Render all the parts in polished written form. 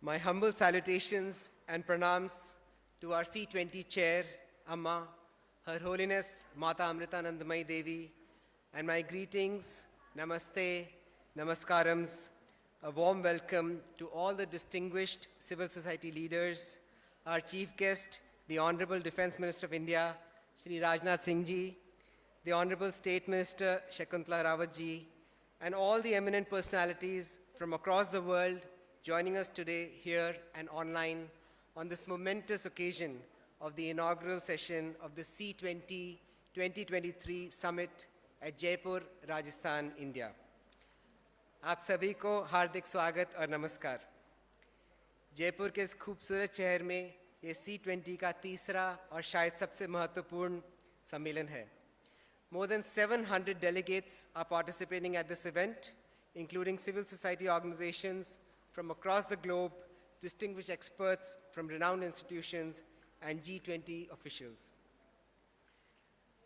My humble salutations and pranams to our C20 chair, Amma, Her Holiness Mata Amritanandamayi Devi, and my greetings, namaste, namaskarams, a warm welcome to all the distinguished civil society leaders, our chief guest, the Honorable Defence Minister of India, Shri Rajnath Singh ji, the Honorable State Minister Shakuntala Rawat ji, and all the eminent personalities from across the world joining us today here and online on this momentous occasion of the inaugural session of the C20 2023 Summit at Jaipur, Rajasthan, India. आप सभी को हार्दिक स्वागत और नमस्कार। जयपुर के इस खूबसूरत शहर में ये C20 का तीसरा और शायद सबसे महत्वपूर्ण सम्मेलन है। More than 700 delegates are participating at this event, including civil society organizations from across the globe, distinguished experts from renowned institutions, and G20 officials.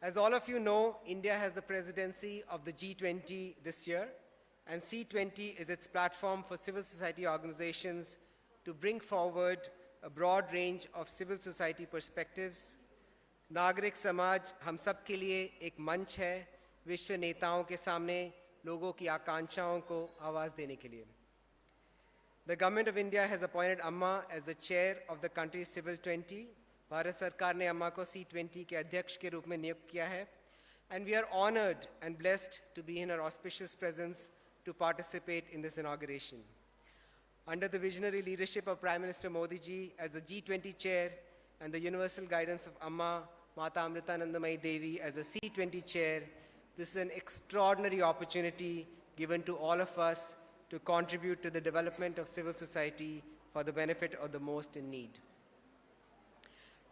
As all of you know, India has the presidency of the G20 this year, and C20 is its platform for civil society organizations to bring forward a broad range of civil society perspectives. नागरिक समाज हम सब के लिए एक मंच है विश्व नेताओं के सामने लोगों की आकांक्षाओं को आवाज़ देने के लिए। The Government of India has appointed Amma as the chair of the country's Civil 20. Bharat सरकार ने अम्मा को C20 के अध्यक्ष के रूप में नियुक्त किया है, and we are honored and blessed to be in her auspicious presence to participate in this inauguration. Under the visionary leadership of Prime Minister Modi ji as the G20 chair and the universal guidance of Amma Mata Amritanandamayi Devi as the C20 chair, this is an extraordinary opportunity given to all of us to contribute to the development of civil society for the benefit of the most in need.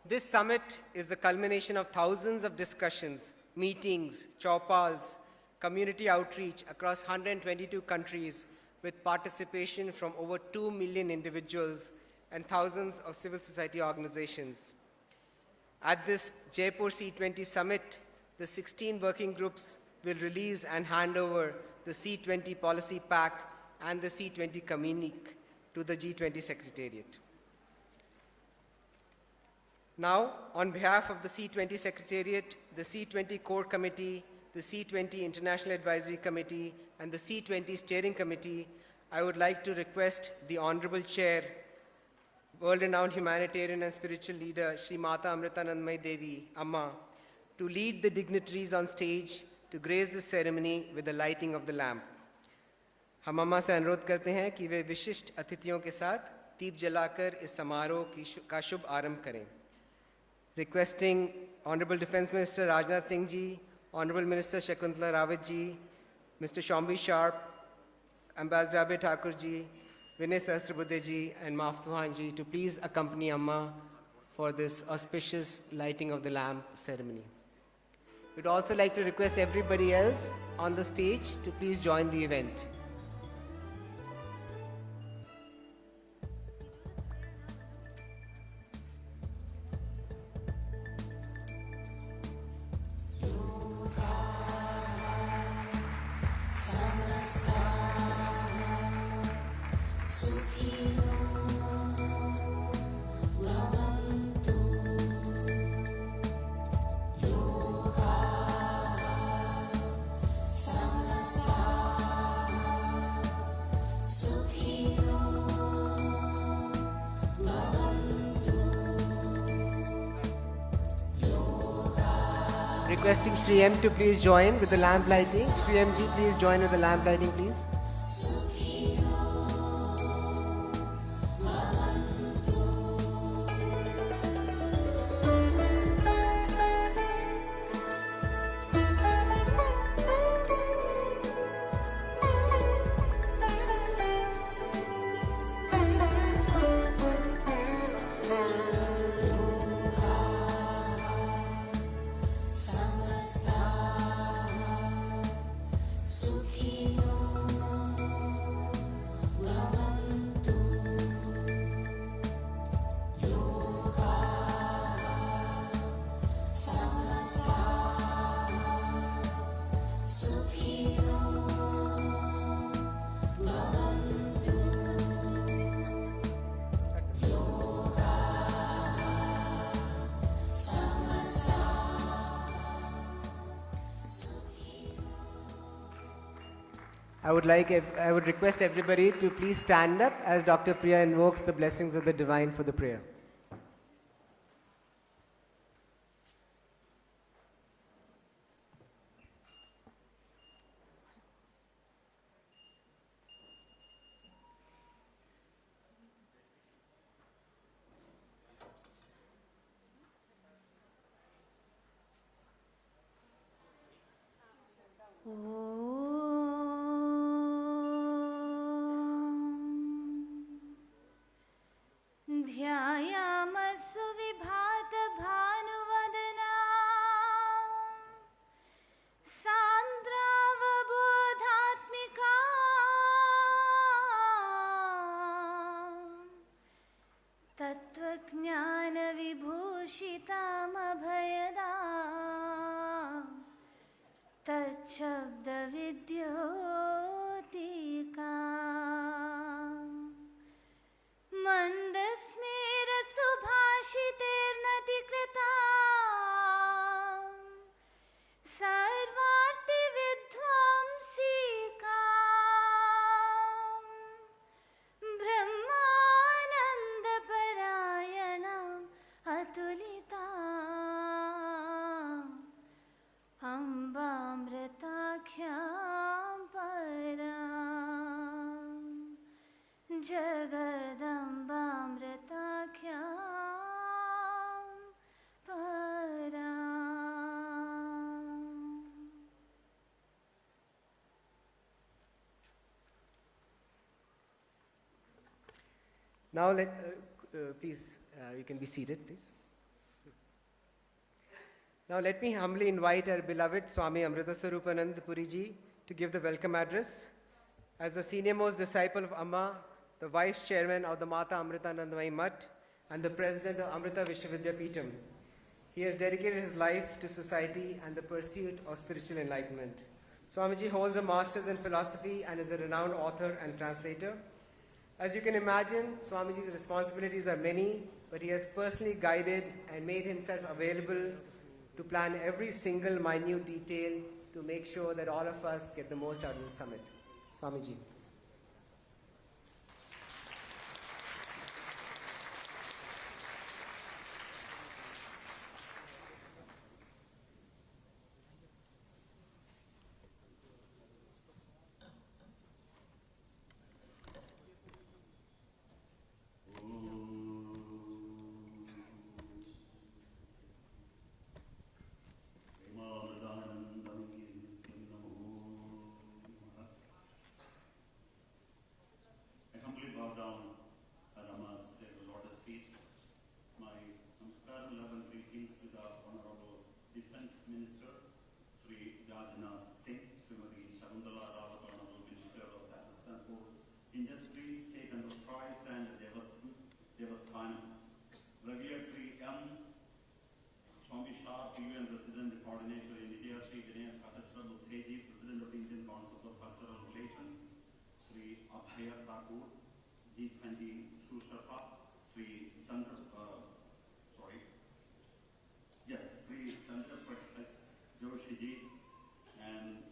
This summit is the culmination of thousands of discussions, meetings, chowpals, community outreach across 122 countries with participation from over 2 million individuals and thousands of civil society organizations. At this Jaipur C20 summit, the 16 working groups will release and hand over the C20 policy pack and the C20 communique to the G20 Secretariat. Now, on behalf of the C20 Secretariat, the C20 Core Committee, the C20 International Advisory Committee, and the C20 Steering Committee, I would like to request the Honorable Chair, world-renowned humanitarian and spiritual leader, Shri Mata Amritanandamayi Devi, Amma, to lead the dignitaries on stage to grace this ceremony with the lighting of the lamp. हम अम्मा से अनुरोध करते हैं कि वे विशिष्ट अतिथियों के साथ दीप जलाकर इस समारोह का शुभ आरंभ करें। Requesting Honorable Defence Minister Rajnath Singh ji, Honorable Minister Shakuntala Rawat ji, Mr. Shombi Sharp, Ambassador Abhay Thakur ji, Vinay Sahasrabuddhe ji, and Maftuhan ji to please accompany Amma for this auspicious lighting of the lamp ceremony. We'd also like to request everybody else on the stage to please join the event. Requesting Shri M to please join with the lamp lighting. Shri M ji, please join with the lamp lighting, please. Sukhino I would request everybody to please stand up as Dr. Priya invokes the blessings of the divine for the prayer. ध्यायामस्सु विभातभानुवदना सान्द्रावबोधात्मिका तत्त्वज्ञानविभूषितामभयदा तच्छब्दविद्योतिका मन्दस्मेरसुभाषितेर्नतिकृता सर्वार्थिविध्वंसिका ब्रह्मानन्दपरायणाम् अतुलिता अम्बामृताख्यां पराम् जगदम्बामृताख्यां पराम्. Now, please, you can be seated, please. Now, let me humbly invite our beloved Swami Amritasarupanand Puriji to give the welcome address. As the senior most disciple of Amma, the vice chairman of the Mata Amritanandamayi Mutt, and the president of Amrita Vishwavidyapeetham, he has dedicated his life to society and the pursuit of spiritual enlightenment. Swamiji holds a master's in philosophy and is a renowned author and translator. As you can imagine, Swamiji's responsibilities are many, but he has personally guided and made himself available to plan every single minute detail to make sure that all of us get the most out of the summit. Swamiji. Minister, Sri Rajnath Singh, Srimati Shakuntala Rawat, Honorable Minister of Rajasthan for Industry, State Enterprise and Devasthanam, Revered Sri M. Swami Shah, UN Resident Coordinator in India, Sri Ganesh Sahasra Mukherjee, President of the Indian Council for Cultural Relations, Sri Abhaya Thakur, G20 Shushapa, Sri Chandra, Sri Chandra Prakash Joshiji and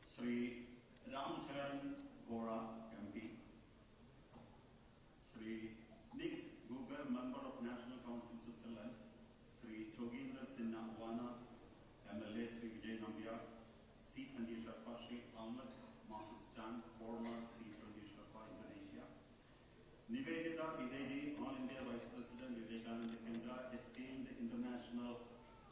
Sri Ramcharan Gora MP, Sri Nick Gugar, Member of National Council Switzerland, Sri Choginder Sinha Wana, MLA, Sri Vijay Nambiar, C20 Sherpa, Sri Ahmed Mahfuz Chan, former C20 Sherpa Indonesia, Nivedita Videji, All India Vice President, Vivekananda Kendra, esteemed international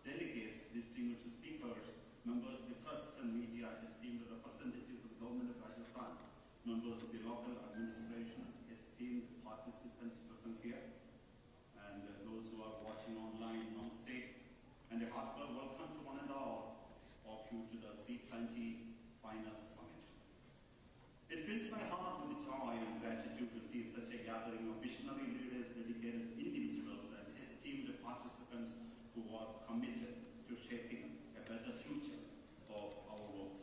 delegates, distinguished speakers, members of the press and media, esteemed representatives of the government of Rajasthan, members of the local administration, esteemed participants present here, and those who are watching online, namaste, and a heartfelt welcome to one and all of you to the C20 Final Summit. It fills my heart with joy and gratitude to see such a gathering of visionary leaders, dedicated individuals, and esteemed participants who are committed to shaping a better future of our world.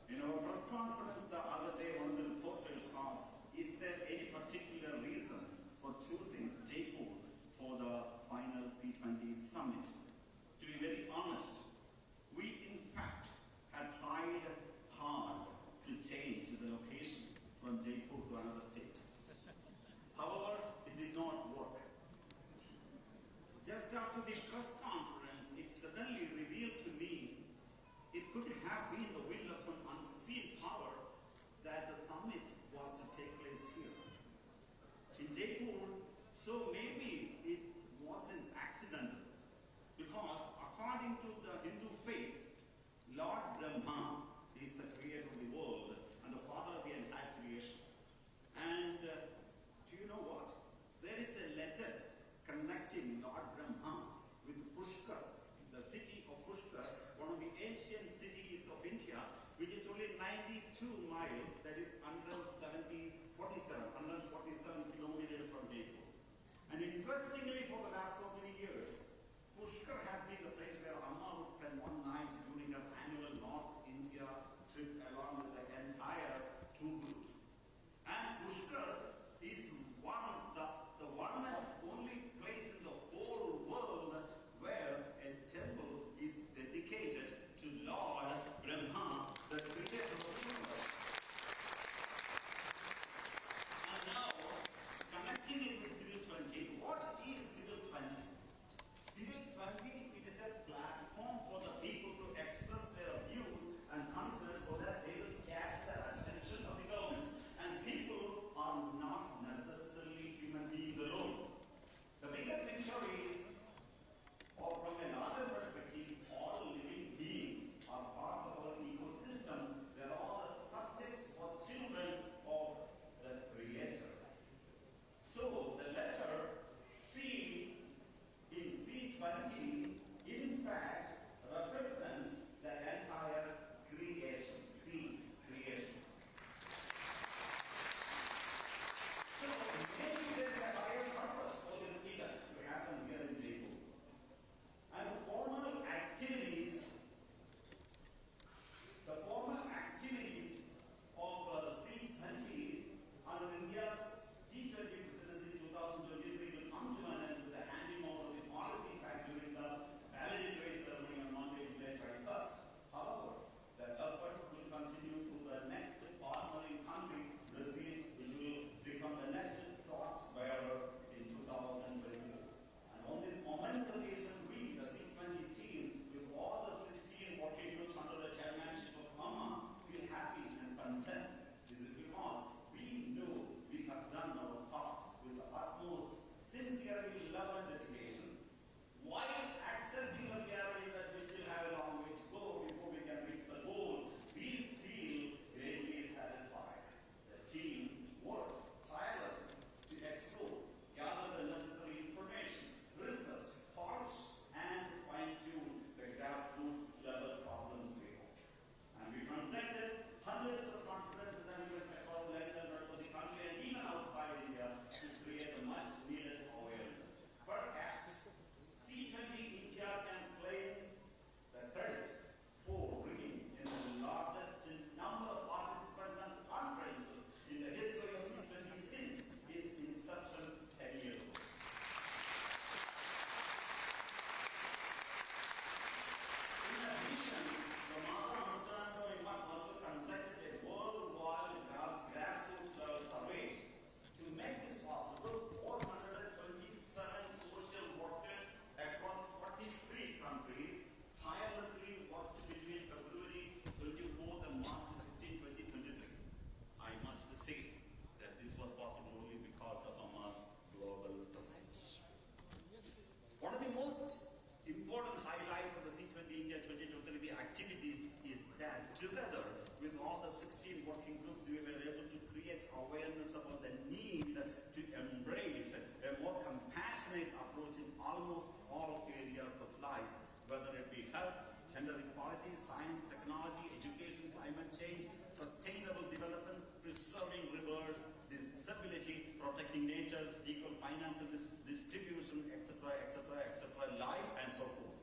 In our press conference the other day, one of the reporters asked, is there any particular reason for choosing Jaipur for the final C20 summit? To be very honest, we in fact had tried just after the press conference, it suddenly revealed to me it could have been the will of some unseen power that the summit was to take place here in Jaipur. So maybe it wasn't accidental, because according to the Hindu faith, Lord Brahma is the creator of the world and the father of the entire creation. And do you know what? There is a legend connecting Lord Brahma with Pushkar, the city of Pushkar, one of the ancient cities of India, which is only 92 miles, that is 147 kilometers from Jaipur. And interestingly, for the last so many years, Pushkar has been the place where Amma would spend one night during her annual North India trip along with the entire tour group. And Pushkar is the one and only place in the whole world where a temple is dedicated to Lord Brahma, the creator of the universe. And now, connecting it with Civil 20, what is Civil 20? Civil 20, it is a platform for the people to express their views and concerns so that they will catch the attention of the governments. And people are not necessarily human beings alone. The bigger picture is, or from a larger perspective, all living beings are part of our ecosystem. They are all the subjects or children of the Creator. So the letter C in C20, in fact, represents the entire creation. C, creation. So maybe there is a higher purpose for this event to happen here in Jaipur. And the formal activities of C20 on India's G20 presidency 2023 will come to an end with the handing over of the policy pack during the valedictory ceremony on Monday, July 31st. However, the efforts will continue to the next partnering country, Brazil, which will become the next torch bearer in 2024. And on this momentous occasion, we, the C20 team, with all the 16 working groups under the chairmanship of Amma, feel happy and content. This is because we know we have done our part with the utmost sincerity, love, and dedication, while accepting the reality that we still have a long way to go before we can reach the goal. We feel greatly satisfied. The team worked tirelessly to explore, gather the necessary information, research, polish, and fine-tune the grassroots level problems we have. And we conducted hundreds of conferences and events across the length and breadth of the country and even outside India to create the much needed awareness. Perhaps C20 India can claim the credit for bringing in the largest number of participants and conferences in the history of C20 since its inception 10 years ago. In addition, the also conducted a worldwide grassroots level survey. To make this possible, 427 social workers across 43 countries tirelessly worked between February 24th and March 15, 2023. I must say that this was possible only because of Amma's global presence. One of the most important highlights of the C20 India 2023 activities is that together with all the 16 working groups, we were able to create awareness about the need to embrace a more compassionate approach in almost all areas of life, whether it be health, gender equality, science, technology, education, climate change, sustainable development, preserving rivers, disability, protecting nature, equal financial distribution, etc., etc., etc., life, and so forth.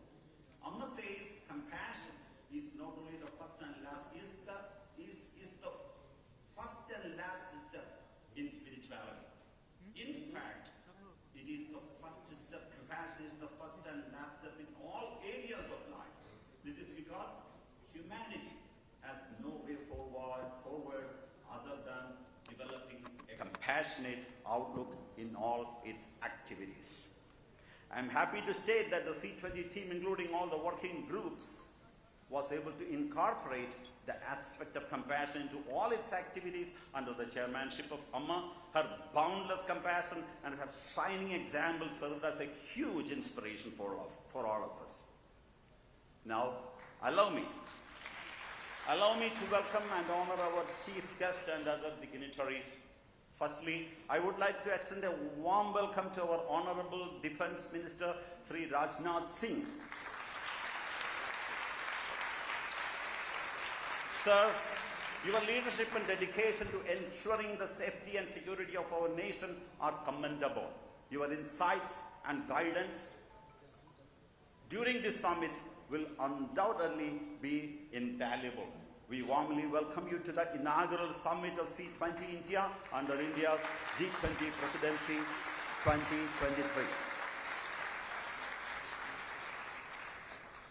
Amma says compassion is not only the first and last, is the first and last step in spirituality. In fact, it is the first step. Compassion is the first and last step in all areas of life. This is because humanity has no way forward other than developing a compassionate outlook in all its activities. I'm happy to state that the C20 team, including all the working groups, was able to incorporate the aspect of compassion into all its activities under the chairmanship of Amma. Her boundless compassion and her shining example served as a huge inspiration for all of us. Now, allow me to welcome and honor our chief guest and other dignitaries. Firstly, I would like to extend a warm welcome to our Honorable Defense Minister, Sri Rajnath Singh. Sir, your leadership and dedication to ensuring the safety and security of our nation are commendable. Your insights and guidance during this summit will undoubtedly be invaluable. We warmly welcome you to the inaugural summit of C20 India under India's G20 Presidency 2023.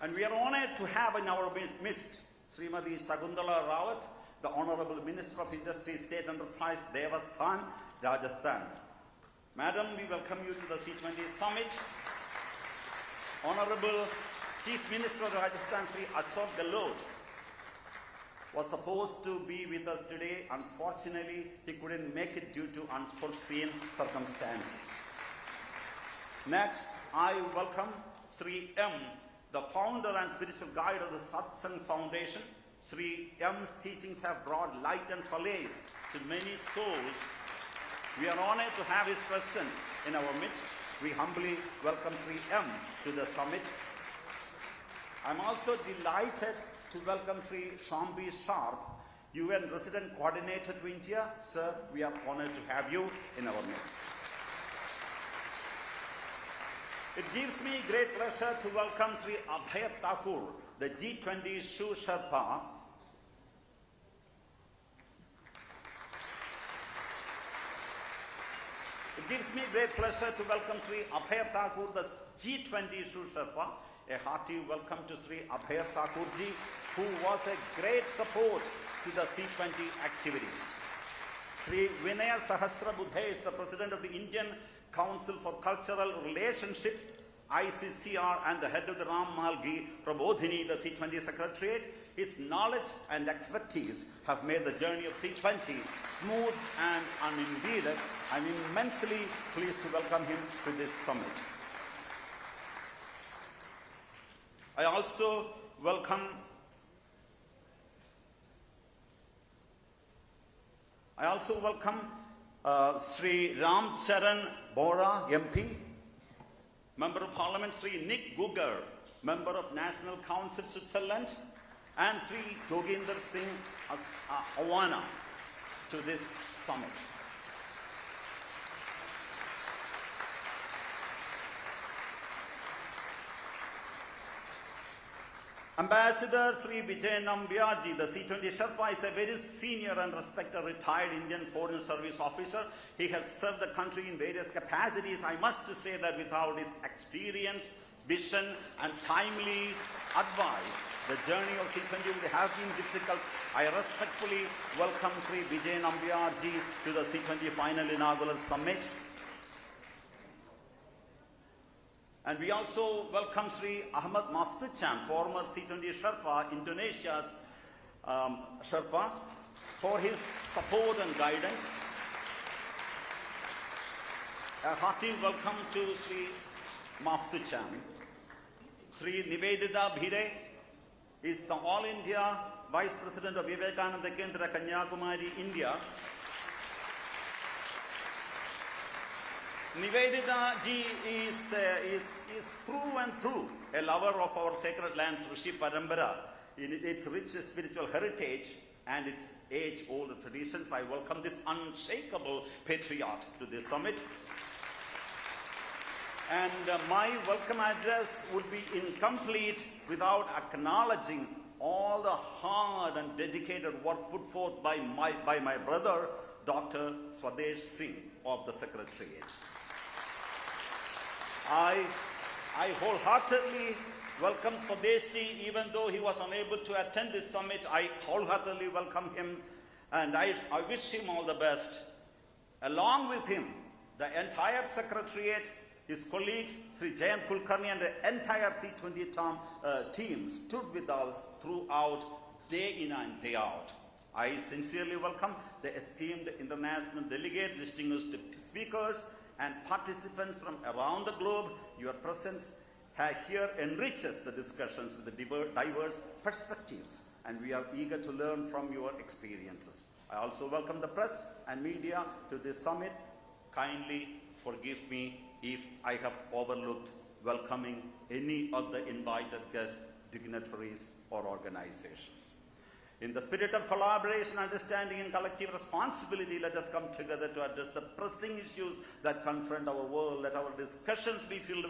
And we are honored to have in our midst Srimati Shakuntala Rawat, the Honorable Minister of Industry, State Enterprise, Devasthan, Rajasthan. Madam, we welcome you to the C20 Summit. Honorable Chief Minister of Rajasthan, Sri Ashok Gehlot, was supposed to be with us today. Unfortunately, he couldn't make it due to unforeseen circumstances. Next, I welcome Sri M, the founder and spiritual guide of the Satsang Foundation. Sri M's teachings have brought light and solace to many souls. We are honored to have his presence in our midst. We humbly welcome Sri M to the summit. I'm also delighted to welcome Sri Shambi Sharp, UN Resident Coordinator to India. Sir, we are honored to have you in our midst. It gives me great pleasure to welcome Sri Abhay Thakur, the G20 Shu Sherpa. It gives me great pleasure to welcome Sri Abhay Thakur, the G20 Shu Sherpa. A hearty welcome to Sri Abhay Thakurji, who was a great support to the C20 activities. Sri Vinaya Sahasrabuddhe is the President of the Indian Council for Cultural Relationship, ICCR, and the head of the Ram Malgi Prabodhini, the C20 Secretariat. His knowledge and expertise have made the journey of C20 smooth and unimpeded. I'm immensely pleased to welcome him to this summit. I also welcome Sri Ram Charan Bora, MP, Member of Parliament Sri Nick Gugger, Member of National Council Switzerland, and Sri Joginder Singh Awana to this summit. Ambassador Sri Vijay Nambiarji, the C20 Sherpa, is a very senior and respected retired Indian Foreign Service officer. He has served the country in various capacities. I must say that without his experience, vision, and timely advice, the journey of C20 would have been difficult. I respectfully welcome Sri Vijay Nambiarji to the C20 final inaugural summit. And we also welcome Sri Ahmad Maftuchan, former C20 Sherpa, Indonesia's Sherpa, for his support and guidance. A hearty welcome to Sri Maftuchan. Sri Nivedita Bhire is the All India Vice President of Vivekananda Kendra, Kanyakumari, India. Nivedita ji is through and through a lover of our sacred land, Rishi Parambara, in its rich spiritual heritage and its age-old traditions. I welcome this unshakable patriot to this summit. And my welcome address would be incomplete without acknowledging all the hard and dedicated work put forth by my brother, Dr. Swadesh Singh of the Secretariat. I wholeheartedly welcome Swadeshi, even though he was unable to attend this summit. I wholeheartedly welcome him, and I wish him all the best. Along with him, the entire Secretariat His colleagues, Sri Jayant Kulkarni and the entire C20 team stood with us throughout, day in and day out. I sincerely welcome the esteemed international delegate, distinguished speakers, and participants from around the globe. Your presence here enriches the discussions with the diverse perspectives, and we are eager to learn from your experiences. I also welcome the press and media to this summit. Kindly forgive me if I have overlooked welcoming any of the invited guest dignitaries or organizations. In the spirit of collaboration, understanding, and collective responsibility, let us come together to address the pressing issues that confront our world. Let our discussions be filled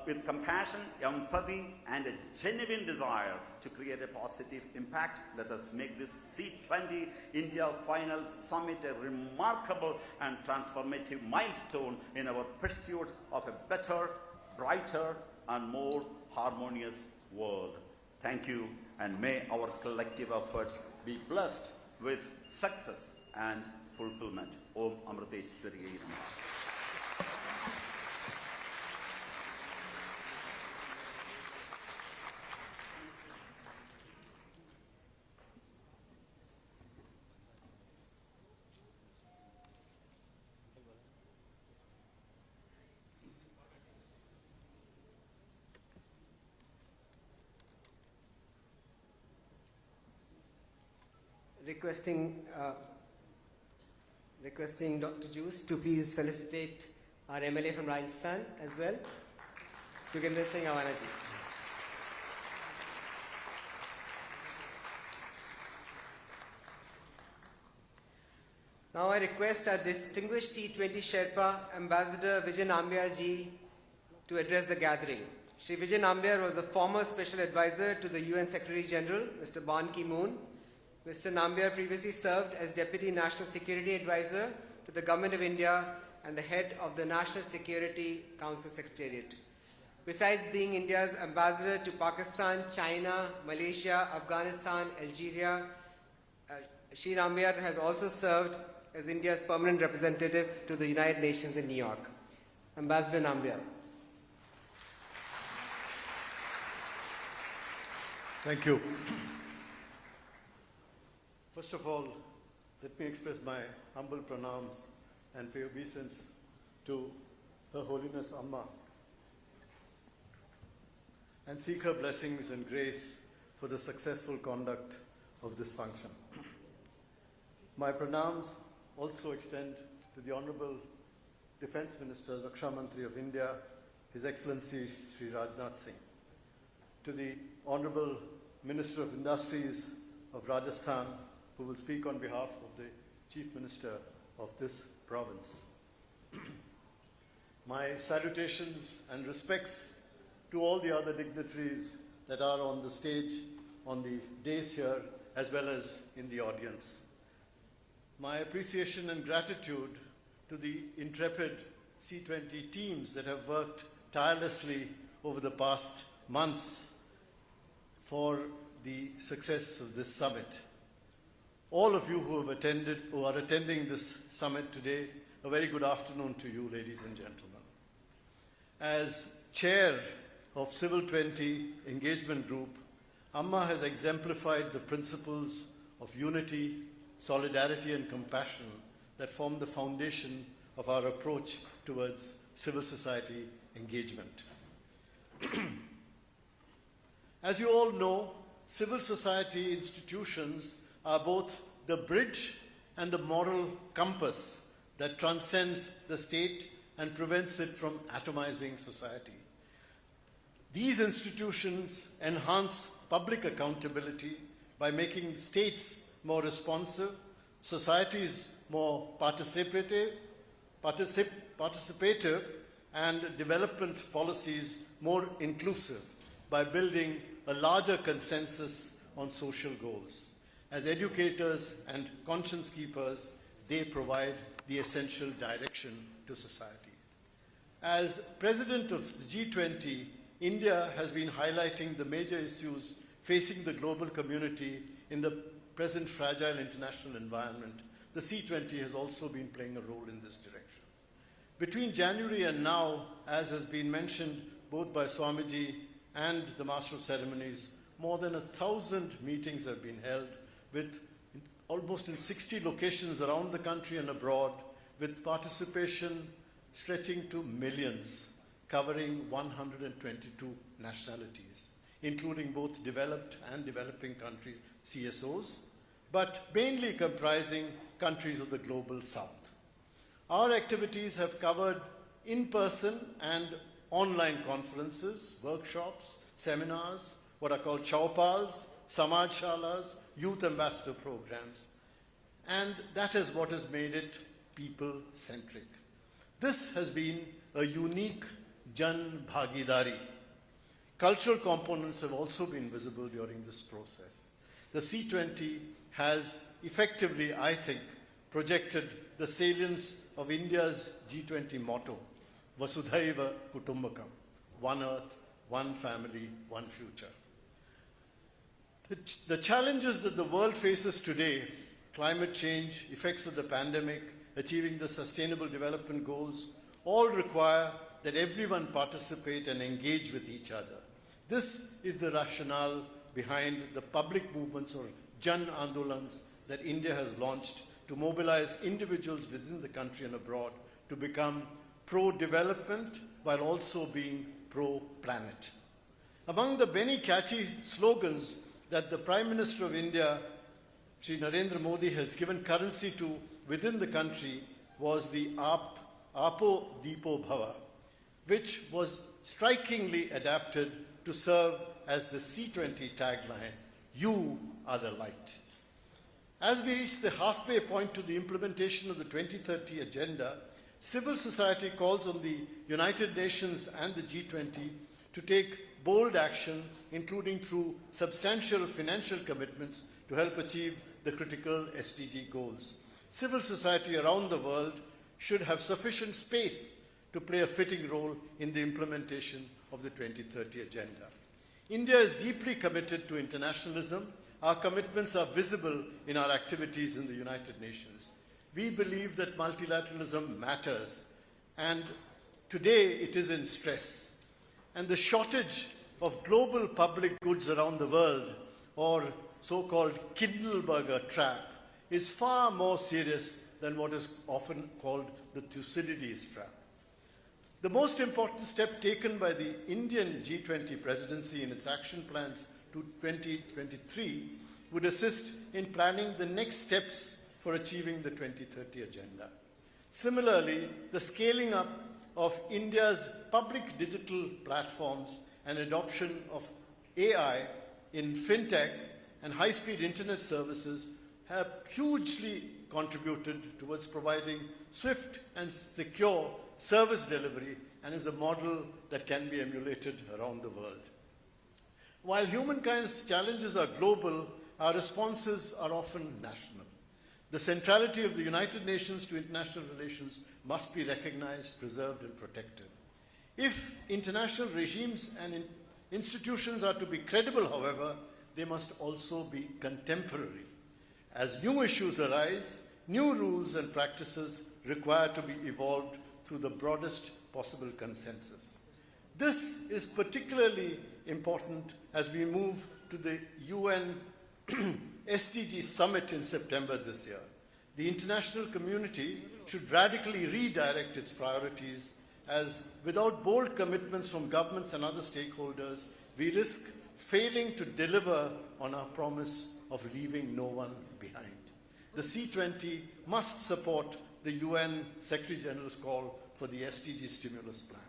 with compassion, empathy, and a genuine desire to create a positive impact. Let us make this C20 India Final Summit a remarkable and transformative milestone in our pursuit of a better, brighter, and more harmonious world. Thank you, and may our collective efforts be blessed with success and fulfillment. Om Amriteshwari Namaha. Requesting Dr. Juice to please felicitate our MLA from Rajasthan as well, Joginder Singh Awana ji. Now I request our distinguished C20 Sherpa Ambassador Vijay Nambiar ji to address the gathering. Shri Vijay Nambiar was the former Special Advisor to the UN Secretary General, Mr. Ban Ki-moon. Mr. Nambiar previously served as Deputy National Security Advisor to the Government of India and the head of the National Security Council Secretariat. Besides being India's ambassador to Pakistan, China, Malaysia, Afghanistan, Algeria, Shri Nambiar has also served as India's permanent representative to the United Nations in New York. Ambassador Nambiar. Thank you. First of all, let me express my humble pranams and pay obeisance to Her Holiness Amma and seek her blessings and grace for the successful conduct of this function. My pranams also extend to the Honorable Defence Minister, Raksha Mantri of India, His Excellency Sri Rajnath Singh, to the Honorable Minister of Industries of Rajasthan, who will speak on behalf of the Chief Minister of this province. My salutations and respects to all the other dignitaries that are on the stage, on the days here, as well as in the audience. My appreciation and gratitude to the intrepid C20 teams that have worked tirelessly over the past months for the success of this summit. All of you who are attending this summit today, a very good afternoon to you, ladies and gentlemen. As chair of Civil 20 Engagement Group, Amma has exemplified the principles of unity, solidarity, and compassion that form the foundation of our approach towards civil society engagement. As you all know, civil society institutions are both the bridge and the moral compass that transcends the state and prevents it from atomizing society. These institutions enhance public accountability by making states more responsive, societies more participative, and development policies more inclusive by building a larger consensus on social goals. As educators and conscience keepers, they provide the essential direction to society. As president of the G20, India has been highlighting the major issues facing the global community in the present fragile international environment. The C20 has also been playing a role in this direction. Between January and now, as has been mentioned both by Swamiji and the Master of Ceremonies, more than 1,000 meetings have been held with almost in 60 locations around the country and abroad, with participation stretching to millions, covering 122 nationalities, including both developed and developing countries, CSOs, but mainly comprising countries of the global south. Our activities have covered in-person and online conferences, workshops, seminars, what are called chaupals, samajshalas, youth ambassador programs, and that is what has made it people-centric. This has been a unique Jan Bhagidari. Cultural components have also been visible during this process. The C20 has effectively, I think, projected the salience of India's G20 motto, Vasudhaiva Kutumbakam, one earth, one family, one future. The challenges that the world faces today, climate change, effects of the pandemic, achieving the Sustainable Development Goals, all require that everyone participate and engage with each other. This is the rationale behind the public movements or Jan Andolans that India has launched to mobilize individuals within the country and abroad to become pro-development while also being pro-planet. Among the many catchy slogans that the Prime Minister of India, Shri Narendra Modi, has given currency to within the country was the Apo Deepo Bhava, which was strikingly adapted to serve as the C20 tagline, "You are the light." As we reach the halfway point to the implementation of the 2030 agenda, civil society calls on the United Nations and the G20 to take bold action, including through substantial financial commitments to help achieve the critical SDG goals. Civil society around the world should have sufficient space to play a fitting role in the implementation of the 2030 agenda. India is deeply committed to internationalism. Our commitments are visible in our activities in the United Nations. We believe that multilateralism matters, and today it is in stress. And the shortage of global public goods around the world, or so-called Kindleberger trap, is far more serious than what is often called the Thucydides trap. The most important step taken by the Indian G20 presidency in its action plans to 2023 would assist in planning the next steps for achieving the 2030 agenda. Similarly, the scaling up of India's public digital platforms and adoption of AI in fintech and high-speed internet services have hugely contributed towards providing swift and secure service delivery and is a model that can be emulated around the world. While humankind's challenges are global, our responses are often national. The centrality of the United Nations to international relations must be recognized, preserved, and protected. If international regimes and institutions are to be credible, however, they must also be contemporary. As new issues arise, new rules and practices require to be evolved through the broadest possible consensus. This is particularly important as we move to the UN SDG summit in September this year. The international community should radically redirect its priorities, as without bold commitments from governments and other stakeholders, we risk failing to deliver on our promise of leaving no one behind. The C20 must support the UN Secretary General's call for the SDG stimulus plan.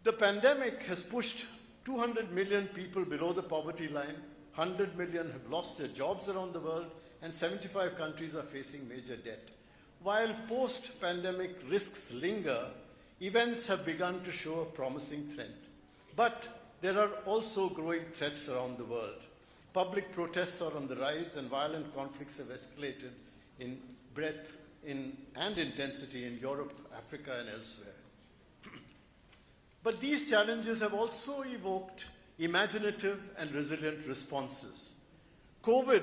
The pandemic has pushed 200 million people below the poverty line, 100 million have lost their jobs around the world, and 75 countries are facing major debt. While post-pandemic risks linger, events have begun to show a promising trend. But there are also growing threats around the world. Public protests are on the rise, and violent conflicts have escalated in breadth and intensity in Europe, Africa, and elsewhere. But these challenges have also evoked imaginative and resilient responses. COVID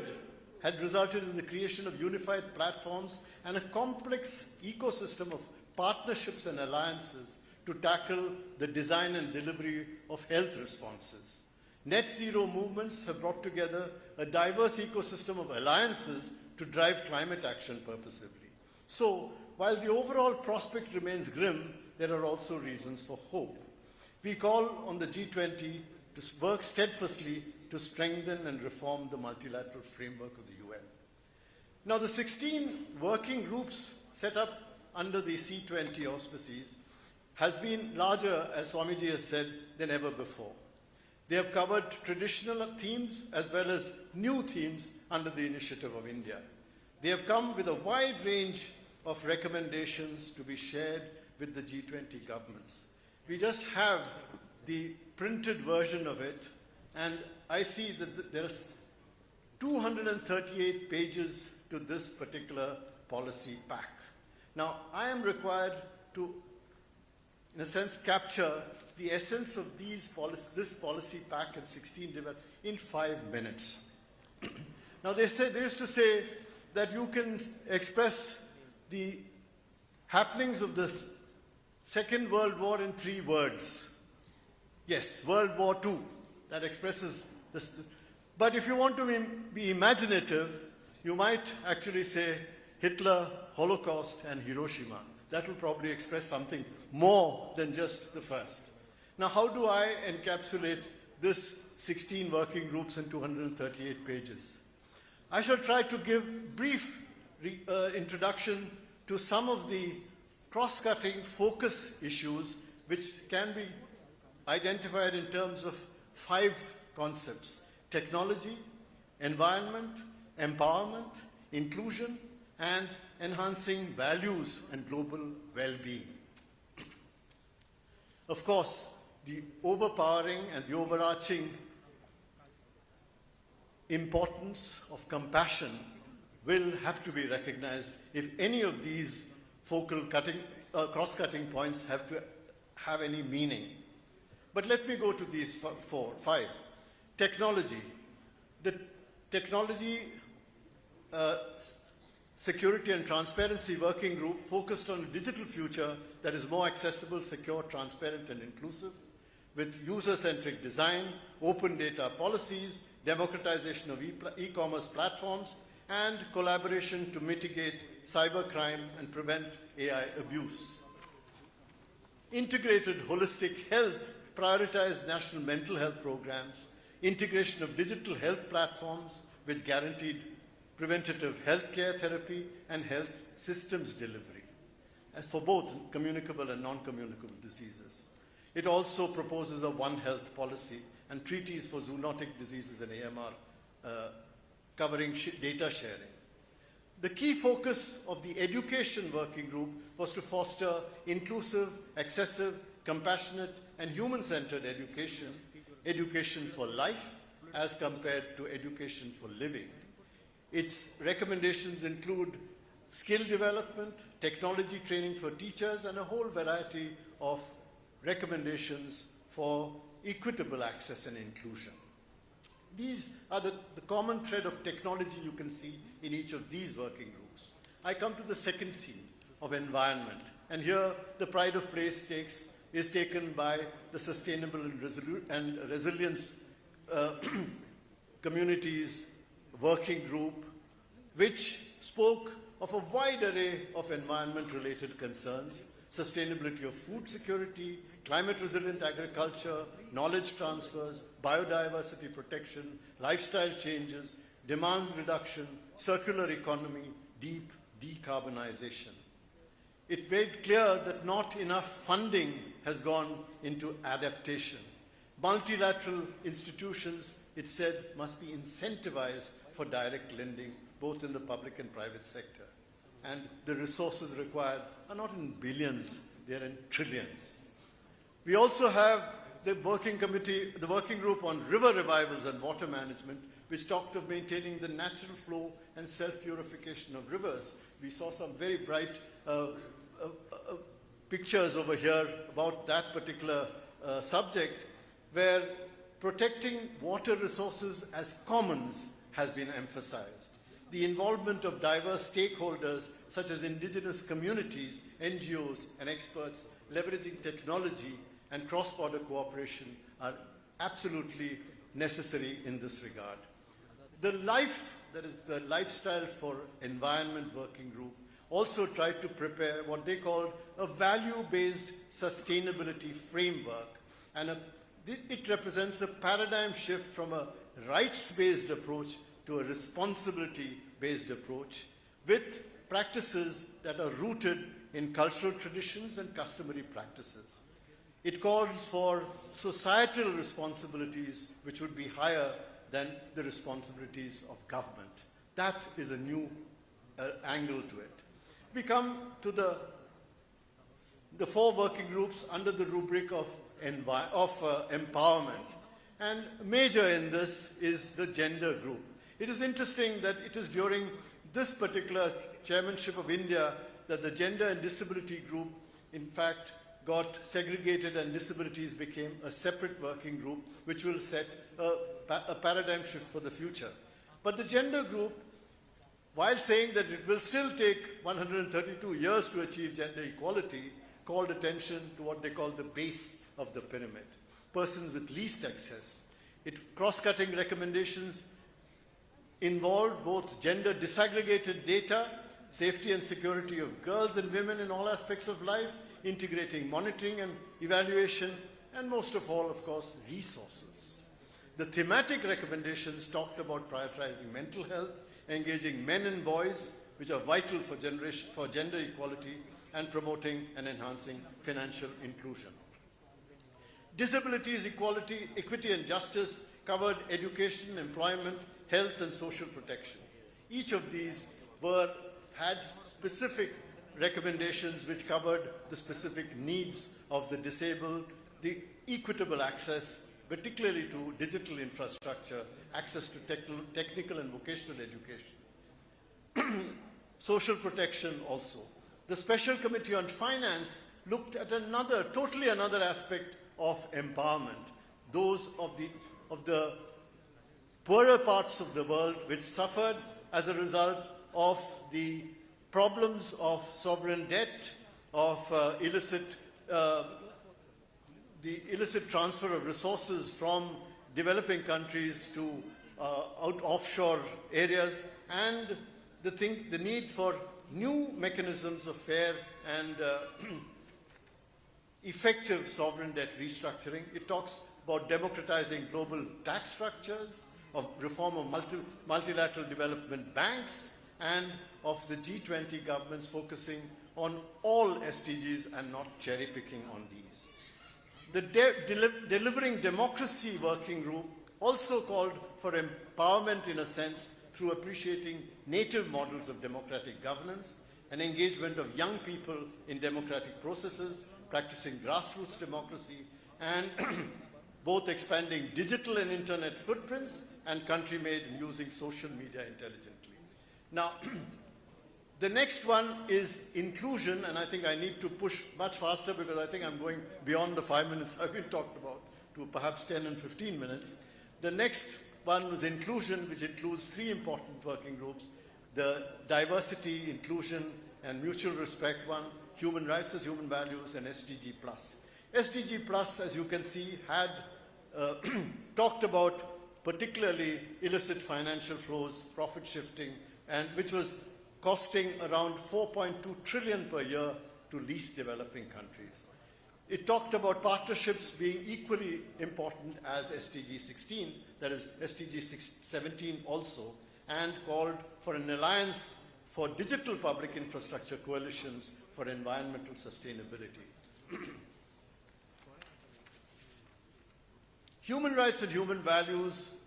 had resulted in the creation of unified platforms and a complex ecosystem of partnerships and alliances to tackle the design and delivery of health responses. Net zero movements have brought together a diverse ecosystem of alliances to drive climate action purposively. So, while the overall prospect remains grim, there are also reasons for hope. We call on the G20 to work steadfastly to strengthen and reform the multilateral framework of the UN. Now, the 16 working groups set up under the C20 auspices has been larger, as Swamiji has said, than ever before. They have covered traditional themes as well as new themes under the initiative of India. They have come with a wide range of recommendations to be shared with the G20 governments. We just have the printed version of it, and I see that there are 238 pages to this particular policy pack. Now, I am required to, in a sense, capture the essence of this policy pack in 16 developed in 5 minutes. Now, they used to say that you can express the happenings of the Second World War in 3 words. Yes, World War II, that expresses this. But if you want to be imaginative, you might actually say Hitler, Holocaust, and Hiroshima. That will probably express something more than just the first. Now, how do I encapsulate this 16 working groups in 238 pages? I shall try to give brief introduction to some of the cross-cutting focus issues which can be identified in terms of 5 concepts: technology, environment, empowerment, inclusion, and enhancing values and global well-being. Of course, the overpowering and the overarching importance of compassion will have to be recognized if any of these cross-cutting points have to have any meaning. But let me go to these 5. Technology. The technology Security and Transparency Working Group focused on a digital future that is more accessible, secure, transparent, and inclusive, with user-centric design, open data policies, democratization of e-commerce platforms, and collaboration to mitigate cybercrime and prevent AI abuse. Integrated holistic health prioritized national mental health programs, integration of digital health platforms which guaranteed preventative healthcare therapy and health systems delivery, as for both communicable and non-communicable diseases. It also proposes a One Health policy and treaties for zoonotic diseases and AMR, covering data sharing. The key focus of the Education Working Group was to foster inclusive, accessible, compassionate, and human-centered education, education for life as compared to education for living. Its recommendations include skill development, technology training for teachers, and a whole variety of recommendations for equitable access and inclusion. These are the common thread of technology you can see in each of these working groups. I come to the second theme of environment, and here the pride of place is taken by the Sustainable and Resilience Communities Working Group, which spoke of a wide array of environment-related concerns: sustainability of food security, climate-resilient agriculture, knowledge transfers, biodiversity protection, lifestyle changes, demand reduction, circular economy, deep decarbonization. It made clear that not enough funding has gone into adaptation. Multilateral institutions, it said, must be incentivized for direct lending, both in the public and private sector. And the resources required are not in billions, they are in trillions. We also have the working group on river revivals and water management, which talked of maintaining the natural flow and self-purification of rivers. We saw some very bright pictures over here about that particular subject, where protecting water resources as commons has been emphasized. the involvement of diverse stakeholders such as indigenous communities, NGOs, and experts leveraging technology and cross-border cooperation are absolutely necessary in this regard. The LIFE, that is the Lifestyle for Environment Working Group, also tried to prepare what they called a value-based sustainability framework, and it represents a paradigm shift from a rights-based approach to a responsibility-based approach with practices that are rooted in cultural traditions and customary practices. It calls for societal responsibilities which would be higher than the responsibilities of government. That is a new angle to it. We come to the four working groups under the rubric of empowerment. And major in this is the gender group. It is interesting that it is during this particular chairmanship of India that the gender and disability group, in fact, got segregated and disabilities became a separate working group, which will set a paradigm shift for the future. But the gender group, while saying that it will still take 132 years to achieve gender equality, called attention to what they call the base of the pyramid, persons with least access. Cross-cutting recommendations involved both gender disaggregated data, safety and security of girls and women in all aspects of life, integrating monitoring and evaluation, and most of all, of course, resources. The thematic recommendations talked about prioritizing mental health, engaging men and boys, which are vital for gender equality, and promoting and enhancing financial inclusion. Disabilities, equality, equity and justice covered education, employment, health and social protection. Each of these had specific recommendations which covered the specific needs of the disabled, the equitable access, particularly to digital infrastructure, access to technical and vocational education. Social protection also. The Special Committee on Finance looked at totally another aspect of empowerment, those of the poorer parts of the world which suffered as a result of the problems of sovereign debt, of the illicit transfer of resources from developing countries to offshore areas, and the need for new mechanisms of fair and effective sovereign debt restructuring. It talks about democratizing global tax structures, of reform of multilateral development banks, and of the G20 governments focusing on all SDGs and not cherry-picking on these. The Delivering Democracy Working Group also called for empowerment in a sense through appreciating native models of democratic governance and engagement of young people in democratic processes, practicing grassroots democracy, and both expanding digital and internet footprints and country-made and using social media intelligently. Now, the next one is inclusion, and I think I need to push much faster because I think I'm going beyond the 5 minutes I've been talked about to perhaps 10 and 15 minutes. The next one was inclusion, which includes three important working groups: the diversity, inclusion, and mutual respect one, human rights as human values, and SDG+. SDG+, as you can see, had talked about particularly illicit financial flows, profit shifting, and which was costing around 4.2 trillion per year to least developing countries. It talked about partnerships being equally important as SDG 16, that is SDG 17 also, and called for an alliance for digital public infrastructure coalitions for environmental sustainability. Human rights and human values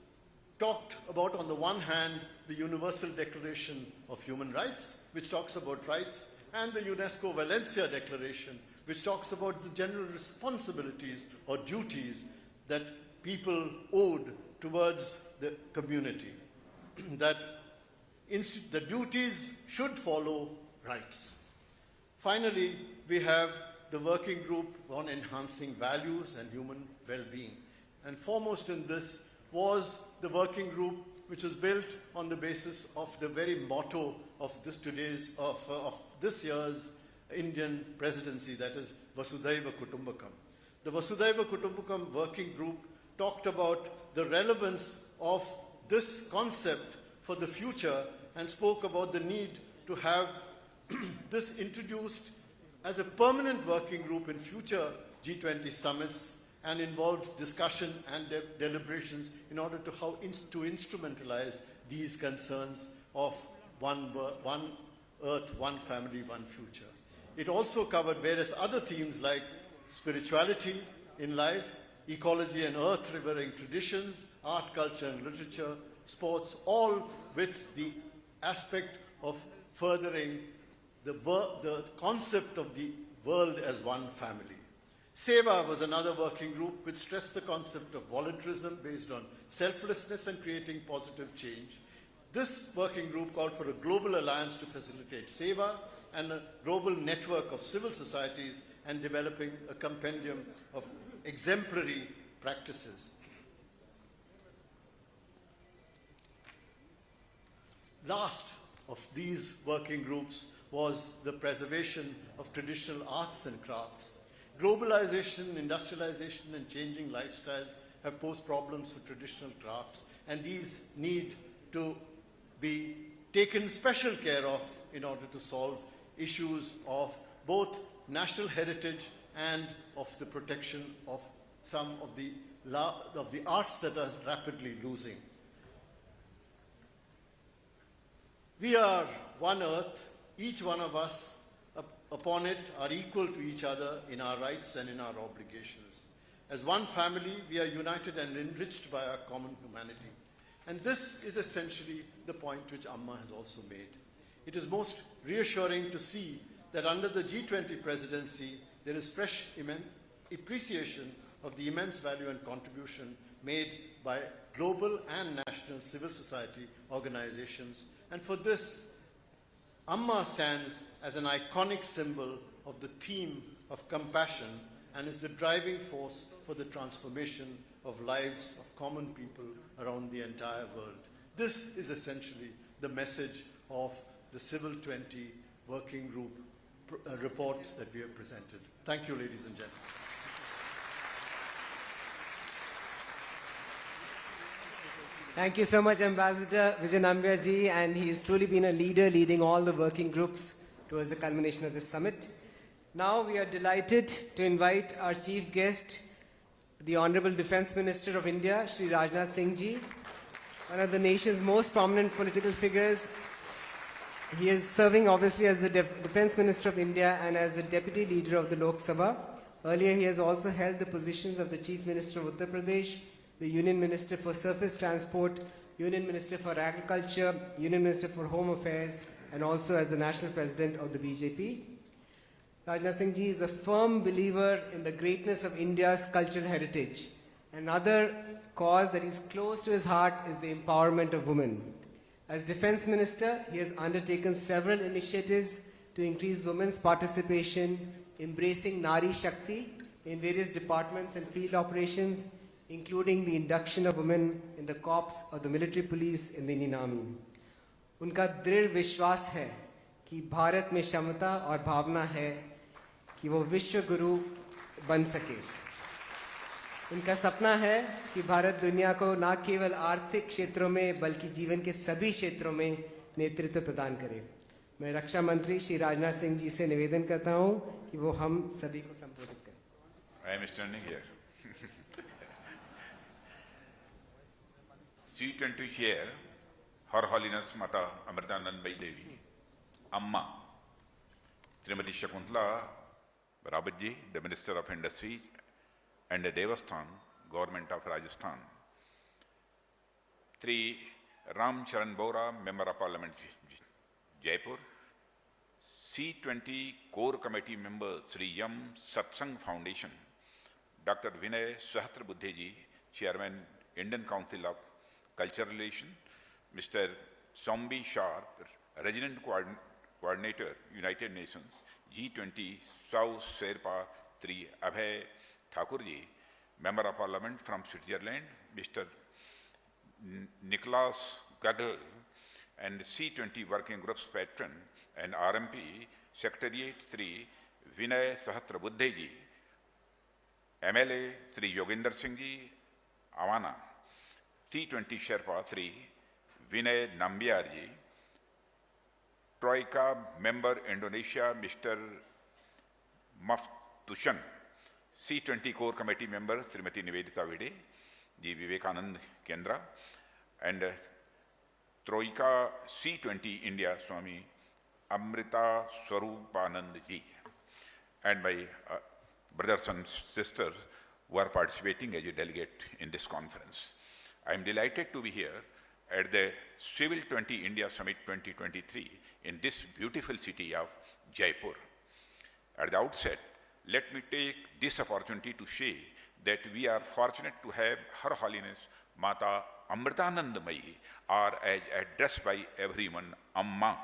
talked about, on the one hand, the Universal Declaration of Human Rights, which talks about rights, and the UNESCO Valencia Declaration, which talks about the general responsibilities or duties that people owed towards the community, that the duties should follow rights. Finally, we have the working group on enhancing values and human well-being. And foremost in this was the working group which was built on the basis of the very motto of this year's Indian presidency, that is Vasudhaiva Kutumbakam. The Vasudhaiva Kutumbakam working group talked about the relevance of this concept for the future and spoke about the need to have this introduced as a permanent working group in future G20 summits and involved discussion and deliberations in order to instrumentalize these concerns of one earth, one family, one future. It also covered various other themes like spirituality in life, ecology and earth revering traditions, art, culture and literature, sports, all with the aspect of furthering the concept of the world as one family. Seva was another working group which stressed the concept of voluntarism based on selflessness and creating positive change. This working group called for a global alliance to facilitate Seva and a global network of civil societies and developing a compendium of exemplary practices. Last of these working groups was the preservation of traditional arts and crafts. Globalization, industrialization, and changing lifestyles have posed problems for traditional crafts, and these need to be taken special care of in order to solve issues of both national heritage and of the protection of some of the arts that are rapidly losing. We are one earth, each one of us upon it are equal to each other in our rights and in our obligations. As one family, we are united and enriched by our common humanity. And this is essentially the point which Amma has also made. It is most reassuring to see that under the G20 presidency, there is fresh appreciation of the immense value and contribution made by global and national civil society organizations. And for this, Amma stands as an iconic symbol of the theme of compassion and is the driving force for the transformation of lives of common people around the entire world. This is essentially the message of the Civil 20 Working Group reports that we have presented. Thank you, ladies and gentlemen. Thank you so much, Ambassador Vijay Nambiar ji, and he's truly been a leader leading all the working groups towards the culmination of this summit. Now we are delighted to invite our chief guest, the Honorable Defence Minister of India, Shri Rajnath Singh ji, one of the nation's most prominent political figures. He is serving obviously as the Defence Minister of India and as the Deputy Leader of the Lok Sabha. Earlier he has also held the positions of the Chief Minister of Uttar Pradesh, the Union Minister for Surface Transport, Union Minister for Agriculture, Union Minister for Home Affairs, and also as the National President of the BJP. Rajnath Singh ji is a firm believer in the greatness of India's cultural heritage. Another cause that is close to his heart is the empowerment of women. As Defence Minister, he has undertaken several initiatives to increase women's participation, embracing Nari Shakti in various departments and field operations, including the induction of women in the corps of the military police in the Indian Army. उनका दृढ़ विश्वास है कि भारत में क्षमता और भावना है कि वो विश्व गुरु बन सके. उनका सपना है कि भारत दुनिया को न केवल आर्थिक क्षेत्रों में बल्कि जीवन के सभी क्षेत्रों में नेतृत्व प्रदान करे. मैं रक्षा मंत्री श्री राजनाथ सिंह जी से निवेदन करता हूं कि वो हम सभी को संबोधित करें. I am standing here. C20 Chair, Her Holiness Mata Amritanandmai Devi, Amma, Srimati Shakuntala Rabatji, the Minister of Industry and the Devasthan, Government of Rajasthan, Sri Ram Charan Bora, Member of Parliament, Jaipur, C20 Core Committee Member, Sri Yam Satsang Foundation, Dr. Vinay Sahasrabuddhe ji, Chairman, Indian Council of Cultural Relation, Mr. Sombi Sharp, Resident Coordinator, United Nations, G20 South Sherpa, Sri Abhay Thakurji, Member of Parliament from Switzerland, Mr. Nicholas Gagel, and C20 Working Group's patron and RMP Secretariat Sri Vinay Sahastrabuddheji, MLA Sri Yoginder Singh Ji, Avana, C20 Sherpa Sri Vinay Nambiar Ji, Troika member Indonesia Mr. Maftushan, C20 core committee member Srimati Nivedita Vide, Ji Vivekanand Kendra, and Troika C20 India Swami Amrita Swarupanand Ji, and my brothers and sisters who are participating as a delegate in this conference. I am delighted to be here at the Civil 20 India Summit 2023 in this beautiful city of Jaipur. At the outset, let me take this opportunity to say that we are fortunate to have Her Holiness Mata Amritanandamayi, or as addressed by everyone, Amma,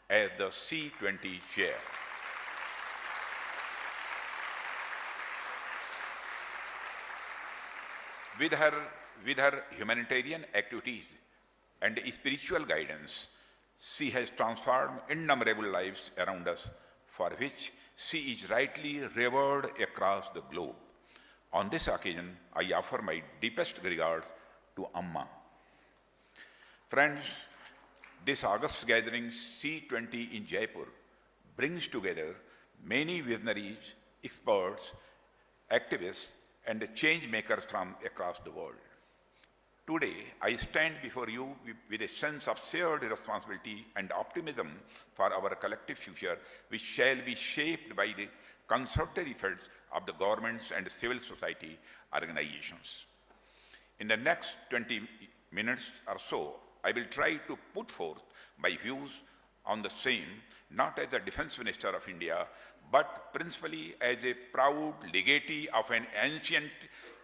as the C20 chair. With her humanitarian activities and spiritual guidance, she has transformed innumerable lives around us, for which she is rightly revered across the globe. On this occasion, I offer my deepest regards to Amma. Friends, this August gathering C20 in Jaipur brings together many visionaries, experts, activists, and change makers from across the world. Today, I stand before you with a sense of shared responsibility and optimism for our collective future, which shall be shaped by the concerted efforts of the governments and civil society organizations. In the next 20 minutes or so, I will try to put forth my views on the same, not as the Defense Minister of India, but principally as a proud legatee of an ancient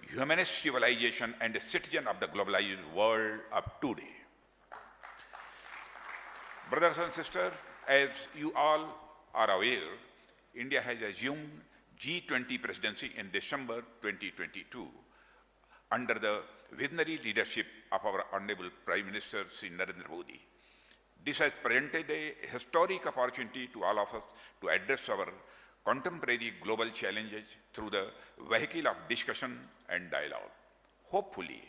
humanist civilization and a citizen of the globalized world of today. Brothers and sisters, as you all are aware, India has assumed G20 presidency in December 2022 under the visionary leadership of our Honorable Prime Minister Sri Narendra Modi. This has presented a historic opportunity to all of us to address our contemporary global challenges through the vehicle of discussion and dialogue. Hopefully,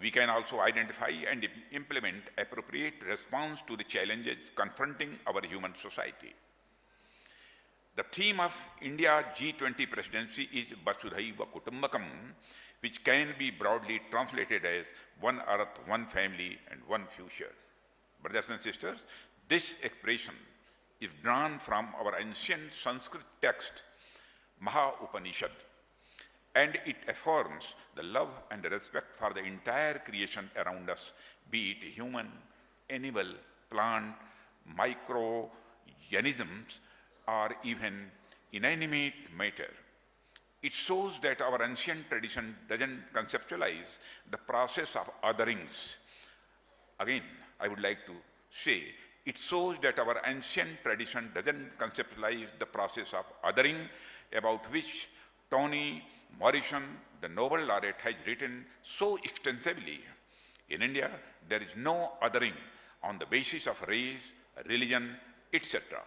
we can also identify and implement appropriate response to the challenges confronting our human society. The theme of India G20 presidency is Vasudhaiva Kutumbakam, which can be broadly translated as one earth, one family, and one future. Brothers and sisters, this expression is drawn from our ancient Sanskrit text, Maha Upanishad, and it affirms the love and respect for the entire creation around us, be it human, animal, plant, microorganisms, or even inanimate matter. It shows that our ancient tradition doesn't conceptualize the process of otherings. Again, I would like to say, it shows that our ancient tradition doesn't conceptualize the process of othering, about which Toni Morrison, the Nobel laureate, has written so extensively. In India, there is no othering on the basis of race, religion, etc.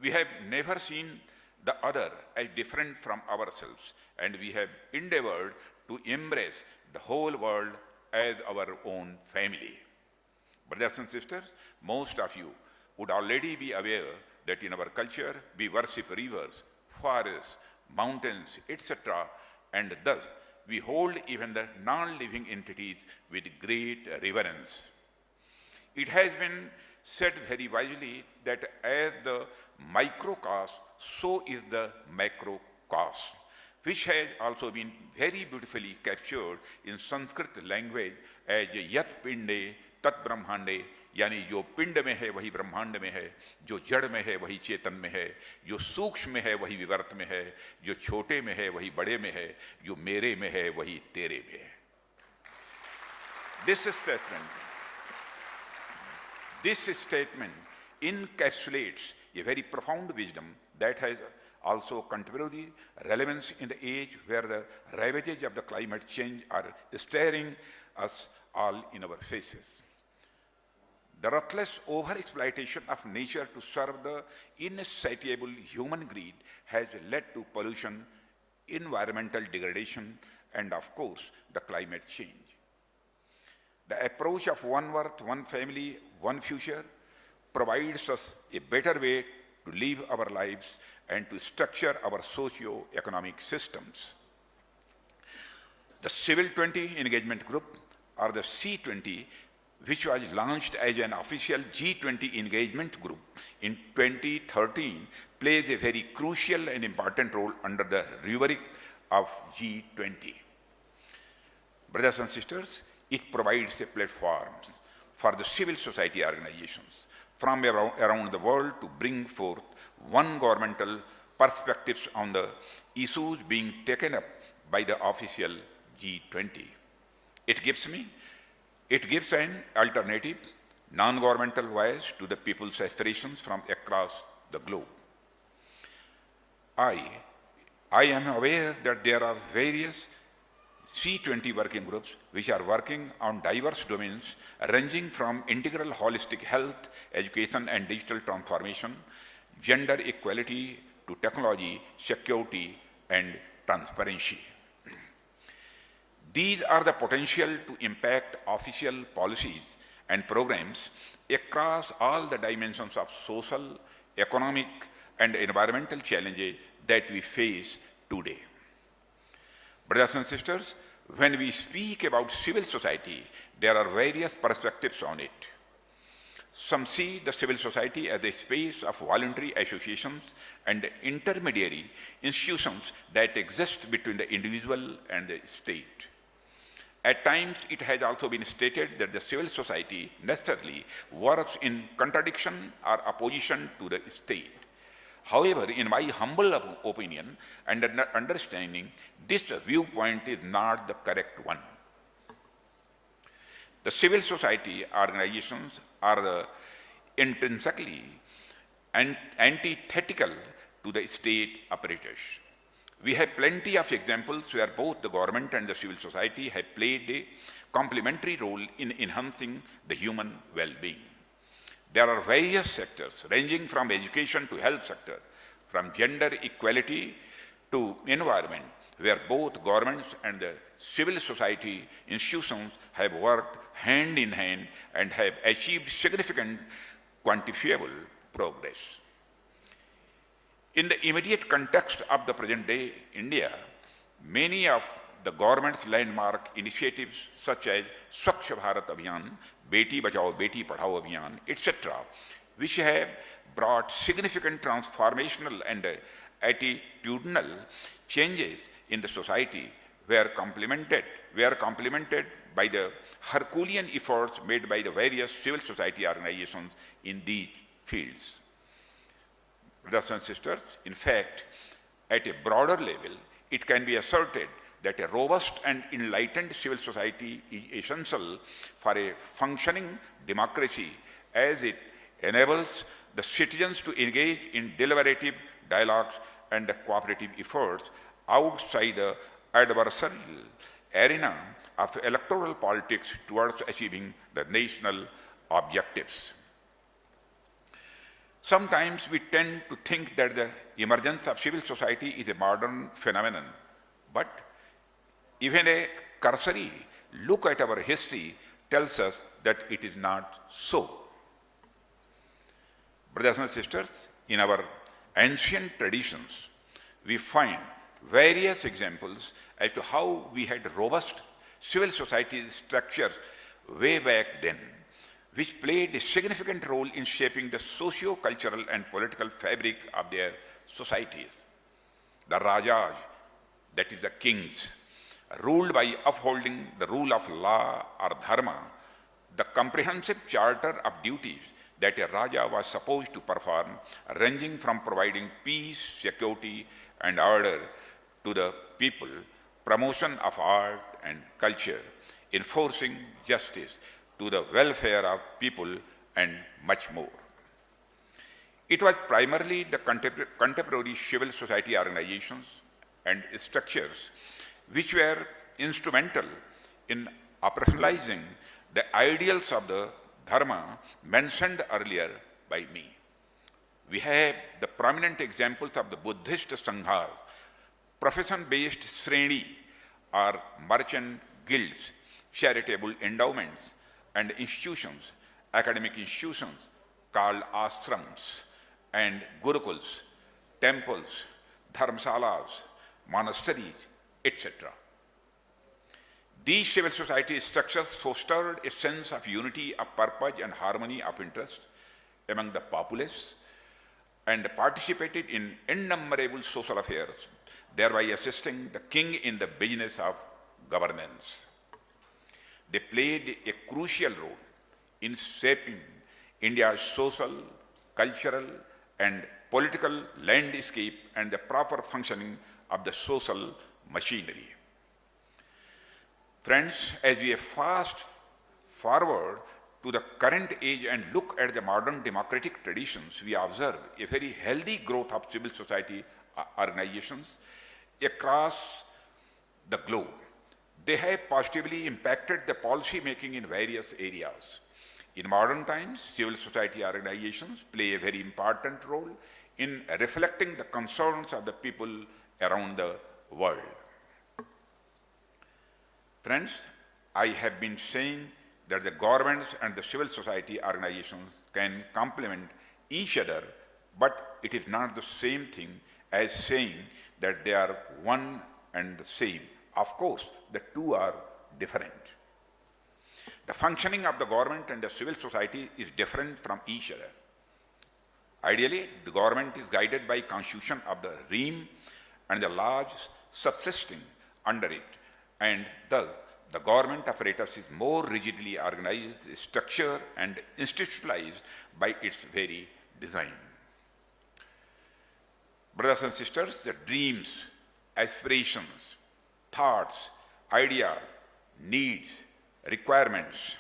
We have never seen the other as different from ourselves, and we have endeavored to embrace the whole world as our own family. Brothers and sisters, most of you would already be aware that in our culture we worship rivers, forests, mountains, etc., and thus we hold even the non-living entities with great reverence. It has been said very wisely that as the microcosm, so is the macrocosm, which has also been very beautifully captured in Sanskrit language as Yat Pinde Tat Brahmande, यानी जो पिंड में है वही ब्रह्मांड में है, जो जड़ में है वही चेतन में है, जो सूक्ष्म में है वही विवर्त में है, जो छोटे में है वही बड़े में है, जो मेरे में है वही तेरे में है. This statement encapsulates a very profound wisdom that has also contemporary relevance in the age where the ravages of the climate change are staring us all in our faces. The ruthless overexploitation of nature to serve the insatiable human greed has led to pollution, environmental degradation, and of course, the climate change. The approach of one earth, one family, one future provides us a better way to live our lives and to structure our socio-economic systems. The Civil 20 Engagement Group, or the C20, which was launched as an official G20 engagement group in 2013, plays a very crucial and important role under the rubric of G20. Brothers and sisters, it provides a platform for the civil society organizations from around the world to bring forth non-governmental perspectives on the issues being taken up by the official G20. It gives an alternative, non-governmental voice to the people's aspirations from across the globe. I am aware that there are various C20 working groups which are working on diverse domains ranging from integral holistic health, education and digital transformation, gender equality to technology, security and transparency. These are the potential to impact official policies and programs across all the dimensions of social, economic, and environmental challenges that we face today. Brothers and sisters, when we speak about civil society, there are various perspectives on it. Some see the civil society as a space of voluntary associations and intermediary institutions that exist between the individual and the state. At times, it has also been stated that the civil society necessarily works in contradiction or opposition to the state. However, in my humble opinion and understanding, this viewpoint is not the correct one. The civil society organizations are intrinsically antithetical to the state apparatus. We have plenty of examples where both the government and the civil society have played a complementary role in enhancing the human well-being. There are various sectors ranging from education to health sector, from gender equality to environment, where both governments and the civil society institutions have worked hand in hand and have achieved significant quantifiable progress. In the immediate context of the present-day India, many of the government's landmark initiatives such as Swachh Bharat Abhiyan, Beti Bachao, Beti Padhao Abhiyan, etc., which have brought significant transformational and attitudinal changes in the society were complemented by the Herculean efforts made by the various civil society organizations in these fields. Brothers and sisters, in fact, at a broader level, it can be asserted that a robust and enlightened civil society is essential for a functioning democracy, as it enables the citizens to engage in deliberative dialogues and cooperative efforts outside the adversarial arena of electoral politics towards achieving the national objectives. Sometimes we tend to think that the emergence of civil society is a modern phenomenon, but even a cursory look at our history tells us that it is not so. Brothers and sisters, in our ancient traditions, we find various examples as to how we had robust civil society structures way back then, which played a significant role in shaping the socio-cultural and political fabric of their societies. The Rajas, that is the kings, ruled by upholding the rule of law or dharma, the comprehensive charter of duties that a Raja was supposed to perform, ranging from providing peace, security, and order to the people, promotion of art and culture, enforcing justice, to the welfare of people, and much more. It was primarily the contemporary civil society organizations and structures which were instrumental in operationalizing the ideals of the Dharma mentioned earlier by me. We have the prominent examples of the Buddhist Sanghas, profession-based Sreni or merchant guilds, charitable endowments, and institutions, academic institutions called ashrams, and gurukuls, temples, dharmsalas, monasteries, etc. These civil society structures fostered a sense of unity of purpose and harmony of interest among the populace and participated in innumerable social affairs, thereby assisting the king in the business of governance. They played a crucial role in shaping India's social, cultural, and political landscape and the proper functioning of the social machinery. Friends, as we fast forward to the current age and look at the modern democratic traditions, we observe a very healthy growth of civil society organizations across the globe. They have positively impacted the policy making in various areas. In modern times, civil society organizations play a very important role in reflecting the concerns of the people around the world. Friends, I have been saying that the governments and the civil society organizations can complement each other, but it is not the same thing as saying that they are one and the same. Of course, the two are different. The functioning of the government and the civil society is different from each other. Ideally, the government is guided by constitution of the realm and the laws subsisting under it, and thus the government apparatus is more rigidly organized, structured, and institutionalized by its very design. Brothers and sisters, the dreams, aspirations, thoughts, ideas, needs, requirements,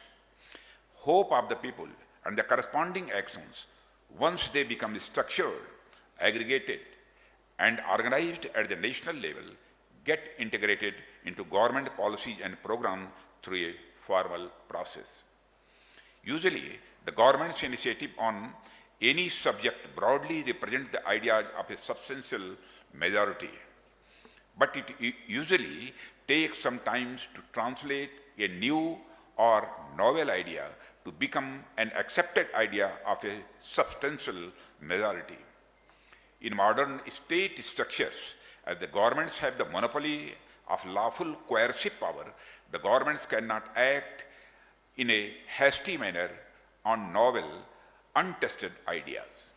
hope of the people, and the corresponding actions, once they become structured, aggregated, and organized at the national level, get integrated into government policies and programs through a formal process. Usually, the government's initiative on any subject broadly represents the ideas of a substantial majority, but it usually takes some time to translate a new or novel idea to become an accepted idea of a substantial majority. In modern state structures, as the governments have the monopoly of lawful coercive power, the governments cannot act in a hasty manner on novel, untested ideas.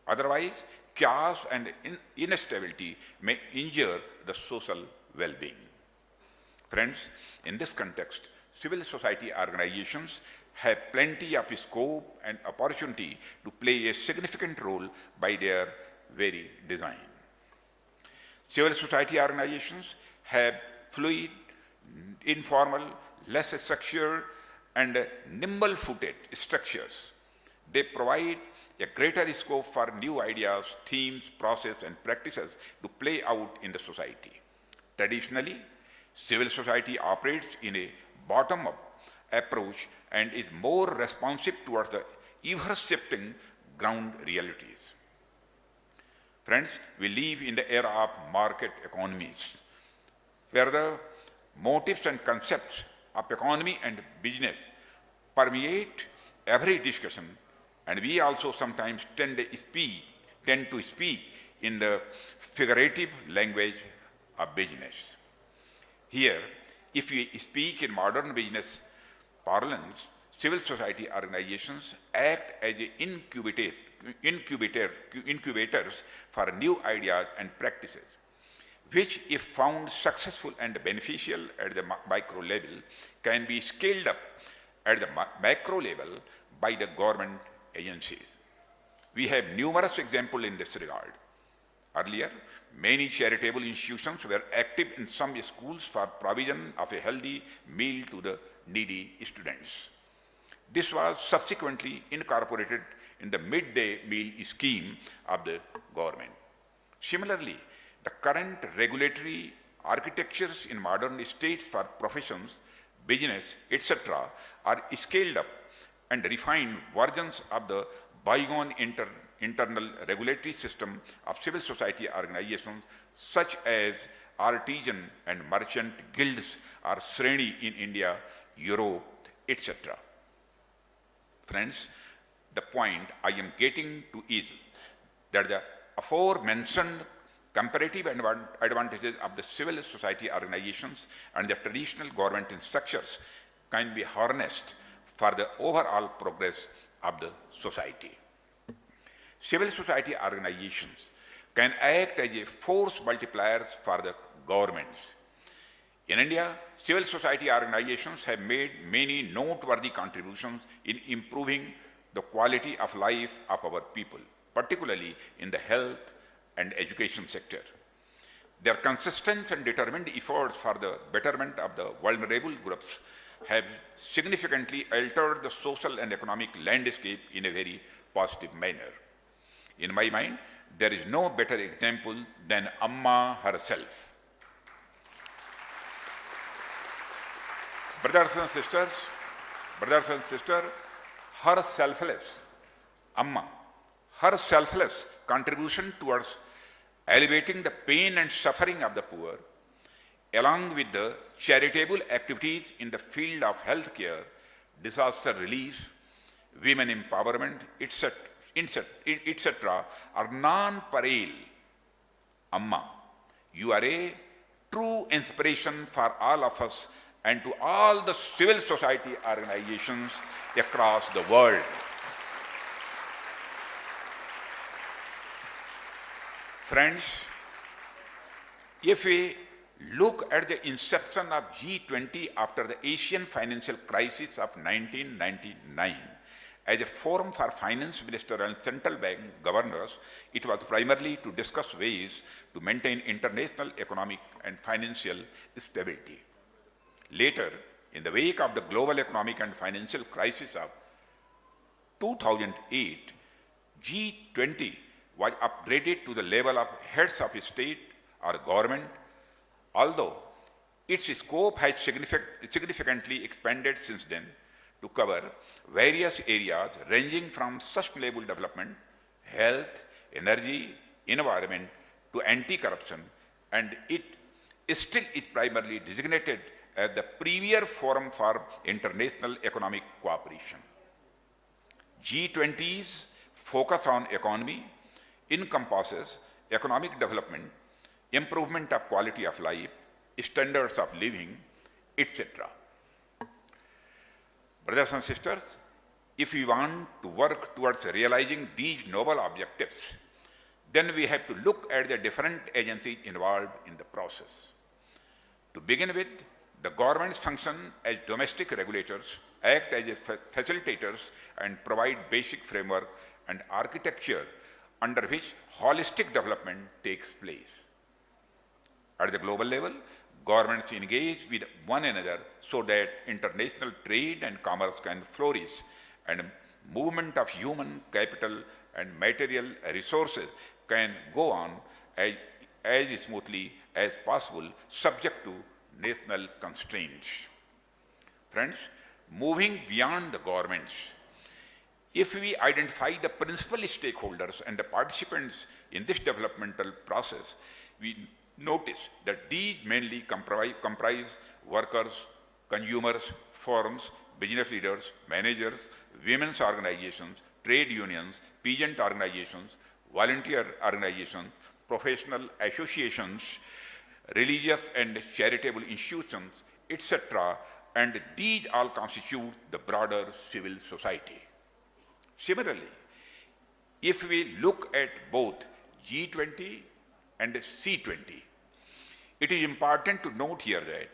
Otherwise, chaos and instability may injure the social well-being. Friends, in this context, civil society organizations have plenty of scope and opportunity to play a significant role by their very design. Civil society organizations have fluid, informal, less structured, and nimble-footed structures. They provide a greater scope for new ideas, themes, processes, and practices to play out in the society. Traditionally, civil society operates in a bottom-up approach and is more responsive towards the ever-shifting ground realities. Friends, we live in the era of market economies, where the motives and concepts of economy and business permeate every discussion, and we also sometimes tend to speak in the figurative language of business. Here, if we speak in modern business parlance, civil society organizations act as incubators for new ideas and practices, which, if found successful and beneficial at the micro level, can be scaled up at the macro level by the government agencies. We have numerous examples in this regard. Earlier, many charitable institutions were active in some schools for provision of a healthy meal to the needy students. This was subsequently incorporated in the midday meal scheme of the government. Similarly, the current regulatory architectures in modern states for professions business, etc., are scaled up and refined versions of the bygone internal regulatory system of civil society organizations such as artisan and merchant guilds or Sreni in India, Europe, etc. Friends, the point I am getting to is that the aforementioned comparative advantages of the civil society organizations and the traditional government structures can be harnessed for the overall progress of the society. Civil society organizations can act as a force multipliers for the governments. In India, civil society organizations have made many noteworthy contributions in improving the quality of life of our people, particularly in the health and education sector. Their consistent and determined efforts for the betterment of the vulnerable groups have significantly altered the social and economic landscape in a very positive manner. In my mind, there is no better example than Amma herself. Brothers and sisters, her selfless, Amma, her selfless contribution towards alleviating the pain and suffering of the poor, along with the charitable activities in the field of healthcare, disaster relief, women empowerment, etc., are non-parallel. Amma, you are a true inspiration for all of us and to all the civil society organizations across the world. Friends, if we look at the inception of G20 after the Asian financial crisis of 1999, as a forum for finance ministers and central bank governors, it was primarily to discuss ways to maintain international economic and financial stability. Later, in the wake of the global economic and financial crisis of 2008, G20 was upgraded to the level of heads of state or government, although its scope has significantly expanded since then to cover various areas ranging from sustainable development, health, energy, environment to anti-corruption, and it still is primarily designated as the premier forum for international economic cooperation. G20's focus on economy encompasses economic development, improvement of quality of life, standards of living, etc. Brothers and sisters, if we want to work towards realizing these noble objectives, then we have to look at the different agencies involved in the process. To begin with, the governments function as domestic regulators, act as facilitators, and provide basic framework and architecture under which holistic development takes place. At the global level, governments engage with one another so that international trade and commerce can flourish and movement of human capital and material resources can go on as smoothly as possible, subject to national constraints. Friends, moving beyond the governments, if we identify the principal stakeholders and the participants in this developmental process, we notice that these mainly comprise workers, consumers, firms, business leaders, managers, women's organizations, trade unions, peasant organizations, volunteer organizations, professional associations, religious and charitable institutions, etc., and these all constitute the broader civil society. Similarly, if we look at both G20 and C20, it is important to note here that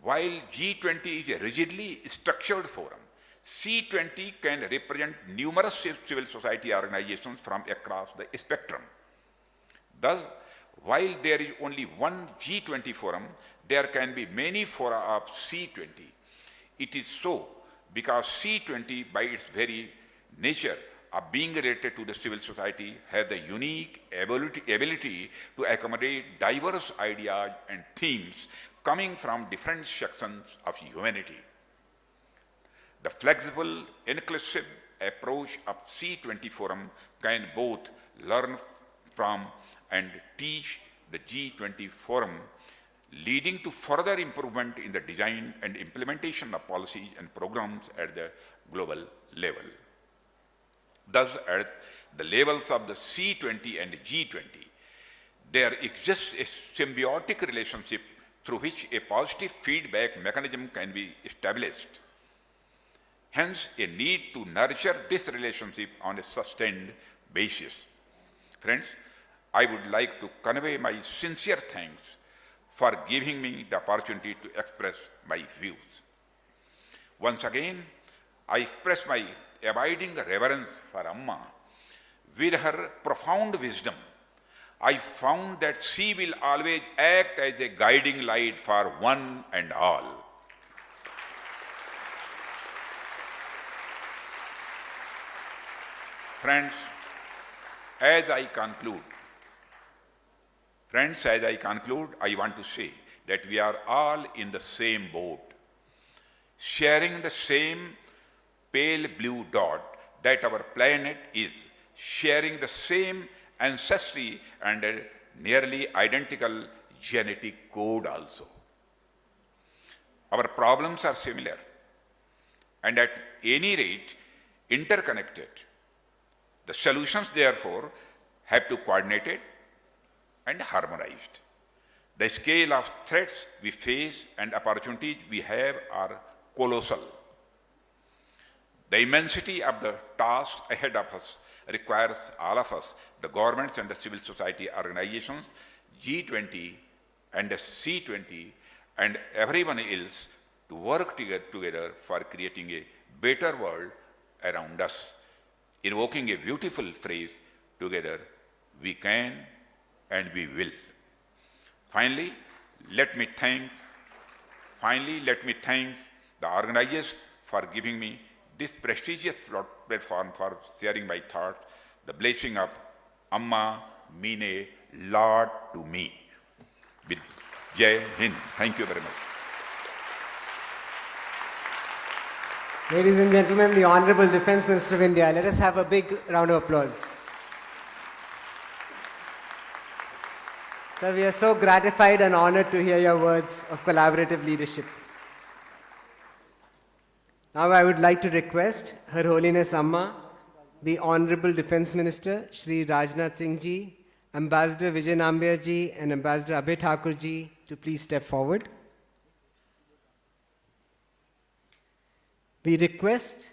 while G20 is a rigidly structured forum, C20 can represent numerous civil society organizations from across the spectrum. Thus, while there is only one G20 forum, there can be many fora of C20. It is so because C20, by its very nature of being related to the civil society, has the unique ability to accommodate diverse ideas and themes coming from different sections of humanity. The flexible, inclusive approach of C20 Forum can both learn from and teach the G20 Forum, leading to further improvement in the design and implementation of policies and programs at the global level. Thus, at the levels of the C20 and G20, there exists a symbiotic relationship through which a positive feedback mechanism can be established. Hence, a need to nurture this relationship on a sustained basis. Friends, I would like to convey my sincere thanks for giving me the opportunity to express my views. Once again, I express my abiding reverence for Amma. With her profound wisdom, I found that she will always act as a guiding light for one and all. Friends, as I conclude, I want to say that we are all in the same boat, sharing the same pale blue dot that our planet is, sharing the same ancestry and a nearly identical genetic code also. Our problems are similar and at any rate interconnected. The solutions, therefore, have to be coordinated and harmonized. The scale of threats we face and opportunities we have are colossal. The immensity of the task ahead of us requires all of us, the governments and the civil society organizations, G20 and the C20, and everyone else to work together for creating a better world around us. Invoking a beautiful phrase, together we can and we will. Finally, let me thank the organizers for giving me this prestigious platform for sharing my thoughts. The blessing of Amma mean a lot to me. With Jai Hind. Thank you very much. Ladies and gentlemen, the Honorable Defence Minister of India. Let us have a big round of applause. Sir, we are so gratified and honoured to hear your words of collaborative leadership. Now I would like to request Her Holiness Amma, the Honourable Defence Minister, Shri Rajnath Singh Ji, Ambassador Vijay Nambiar Ji and Ambassador Abhay Thakur Ji to please step forward. We request